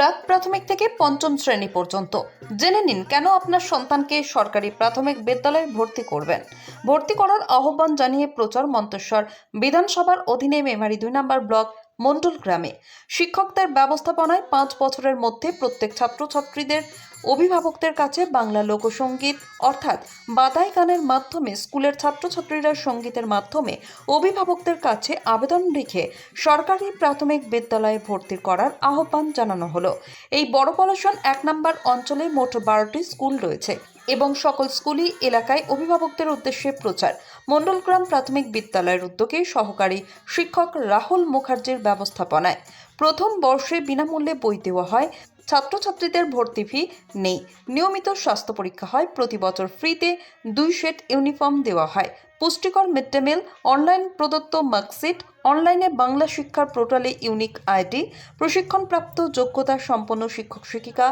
প্রাক প্রাথমিক থেকে পঞ্চম শ্রেণী পর্যন্ত জেনে নিন কেন আপনার সন্তানকে সরকারি প্রাথমিক বিদ্যালয়ে ভর্তি করবেন। ভর্তি করার আহ্বান জানিয়ে প্রচার মন্তেশ্বর বিধানসভার অধীনে মেমারি 2 নম্বর ব্লক মন্ডল গ্রামে শিক্ষকদের ব্যবস্থাপনায় 5 বছরের মধ্যে প্রত্যেক ছাত্রছাত্রীদের অভিভাবকদের কাছে বাংলা লোকসঙ্গীত অর্থাৎ বাদাই গানের মাধ্যমে স্কুলের ছাত্রছাত্রীরা সঙ্গীতের মাধ্যমে অভিভাবকদের কাছে আবেদন রেখে সরকারি প্রাথমিক বিদ্যালয়ে ভর্তি করার আহ্বান জানানো হলো। এই বড় পলাশন 1 নম্বর অঞ্চলে মোট 12টি স্কুল রয়েছে এবং সকল স্কুলই এলাকায় অভিভাবকদের উদ্দেশ্যে প্রচার। মণ্ডলগ্রাম প্রাথমিক বিদ্যালয়ের উদ্যোগে সহকারী শিক্ষক রাহুল মুখার্জির ব্যবস্থাপনায় প্রথম বর্ষে বিনামূল্যে বই দেওয়া হয়। ছাত্রছাত্রীদের ভর্তি ফি নেই। নিয়মিত স্বাস্থ্য পরীক্ষা হয়। প্রতি বছর ফ্রিতে 2 সেট ইউনিফর্ম দেওয়া হয়। পুষ্টিকর মিড ডে মিল, অনলাইন প্রদত্ত মার্কশিট, অনলাইনে বাংলা শিক্ষার পোর্টালে ইউনিক আইডি, প্রশিক্ষণপ্রাপ্ত যোগ্যতা সম্পন্ন শিক্ষক শিক্ষিকা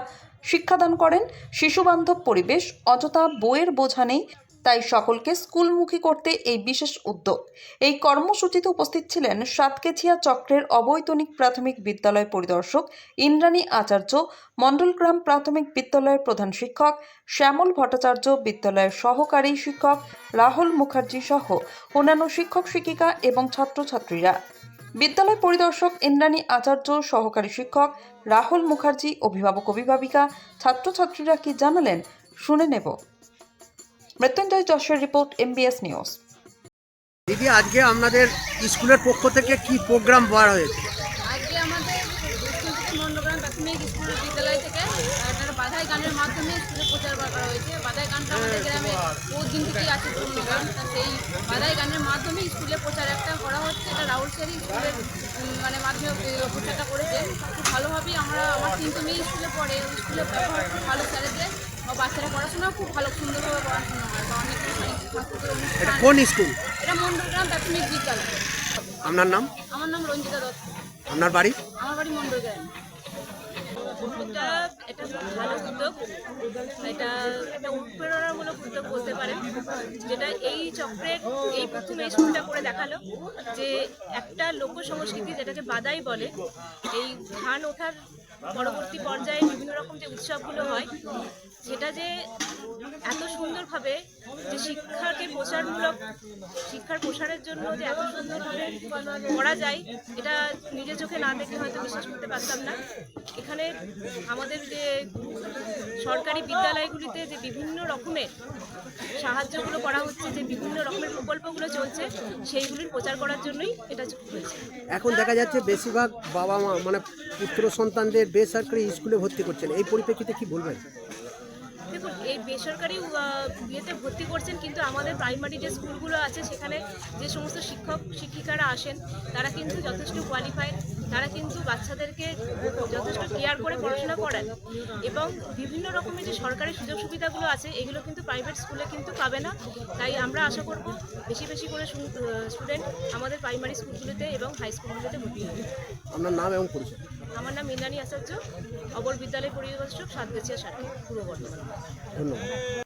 শিক্ষাদান করেন। শিশুবান্ধব পরিবেশ, অযথা বইয়ের বোঝা নেই, তাই সকলকে স্কুলমুখী করতে এই বিশেষ উদ্যোগ। এই কর্মসূচিতে উপস্থিত ছিলেন সাতকেছিয়া চক্রের অবৈতনিক প্রাথমিক বিদ্যালয় পরিদর্শক ইন্দ্রাণী আচার্য, মণ্ডলগ্রাম প্রাথমিক বিদ্যালয়ের প্রধান শিক্ষক শ্যামল ভট্টাচার্য, বিদ্যালয়ের সহকারী শিক্ষক রাহুল মুখার্জি সহ অন্যান্য শিক্ষক শিক্ষিকা এবং ছাত্রছাত্রীরা। বিদ্যালয় পরিদর্শক ইন্দ্রাণী আচার্য, সহকারী শিক্ষক রাহুল মুখার্জি, অভিভাবক অভিভাবিকা, ছাত্রছাত্রীরা কি জানালেন শুনে নেব। মৃত্যুঞ্জয় যশের রিপোর্ট, MBS নিউজ। দিদি, আজকে আপনাদের স্কুলের পক্ষ থেকে কি প্রোগ্রাম বার হয়েছে? আজকে আমাদের স্কুল থেকে মণ্ডলগ্রাম প্রাথমিক স্কুল বিদ্যালয় থেকে একটা বাধাই গানের মাধ্যমে স্কুলে প্রচার করা হয়েছে। বাধাই গানটা আমাদের গ্রামে বহু দিন থেকেই আছে পুরনো গান। সেই বাধাই গানের মাধ্যমে স্কুলে প্রচার একটা করা হচ্ছে। এটা রাহুল স্যারই স্কুলের মাধ্যমে প্রচারটা করেছে খুব ভালোভাবেই। আমার 3টে মেয়ে স্কুলে পড়ে, ওই স্কুলে ব্যবহার খুব ভালো স্যারেদের, বাচ্চারা পড়াশোনাও খুব ভালো সুন্দরভাবে পড়াশোনা হয় বা অনেক এটা কোন স্কুল? এটা মণ্ডলগ্রাম প্রাথমিক বিদ্যালয়। আপনার নাম? আমার নাম রঞ্জিতা দত্ত। আপনার বাড়ি? আমার বাড়ি মণ্ডলগ্রাম। এটা ভালো উদ্যোগ, এটা একটা অনুপ্রেরণামূলক উদ্যোগ বলতে পারেন, যেটা এই চক্রের এই প্রথমে স্কুলটা করে দেখালো যে একটা লোক সংস্কৃতি যেটাকে বাদাই বলে, এই ধান ওঠার পরবর্তী পর্যায়ে বিভিন্ন রকম যে উৎসবগুলো হয়, সেটা যে এত সুন্দরভাবে যে শিক্ষার প্রসারের জন্য যে এত সুন্দরভাবে করা যায়, এটা নিজের চোখে না দেখে হয়তো বিশ্বাস করতে পারতাম না। এখানে আমাদের যে সরকারি বিদ্যালয়গুলিতে যে বিভিন্ন রকমের সাহায্যগুলো করা হচ্ছে, যে বিভিন্ন রকমের প্রকল্পগুলো চলছে, সেইগুলির প্রচার করার জন্যই এটা হয়েছে। এখন দেখা যাচ্ছে বেশিরভাগ বাবা মা পুত্র সন্তানদের বেসরকারি স্কুলে ভর্তি করছেন, এই পরিপ্রেক্ষিতে কি বলবেন? দেখুন, এই বেসরকারি ইয়েতে ভর্তি করছেন, কিন্তু আমাদের প্রাইমারি যে স্কুলগুলো আছে সেখানে যে সমস্ত শিক্ষক শিক্ষিকারা আসেন তারা কিন্তু যথেষ্ট কোয়ালিফাইড, তারা কিন্তু বাচ্চাদেরকে যথেষ্ট কেয়ার করে পড়াশোনা করান এবং বিভিন্ন রকমের যে সরকারি সুযোগ সুবিধাগুলো আছে এগুলো কিন্তু প্রাইভেট স্কুলে কিন্তু পাবে না। তাই আমরা আশা করব বেশি বেশি করে স্টুডেন্ট আমাদের প্রাইমারি স্কুলগুলোতে এবং হাই স্কুলগুলোতে ভর্তি হবে। আপনার নাম এবং পরিচয়? আমার নাম ইন্দ্রাণী আচার্য, অবর বিদ্যালয় পরিদর্শক, সাতগাছিয়া শাখা, পূর্ব বর্ধমান। ধন্যবাদ।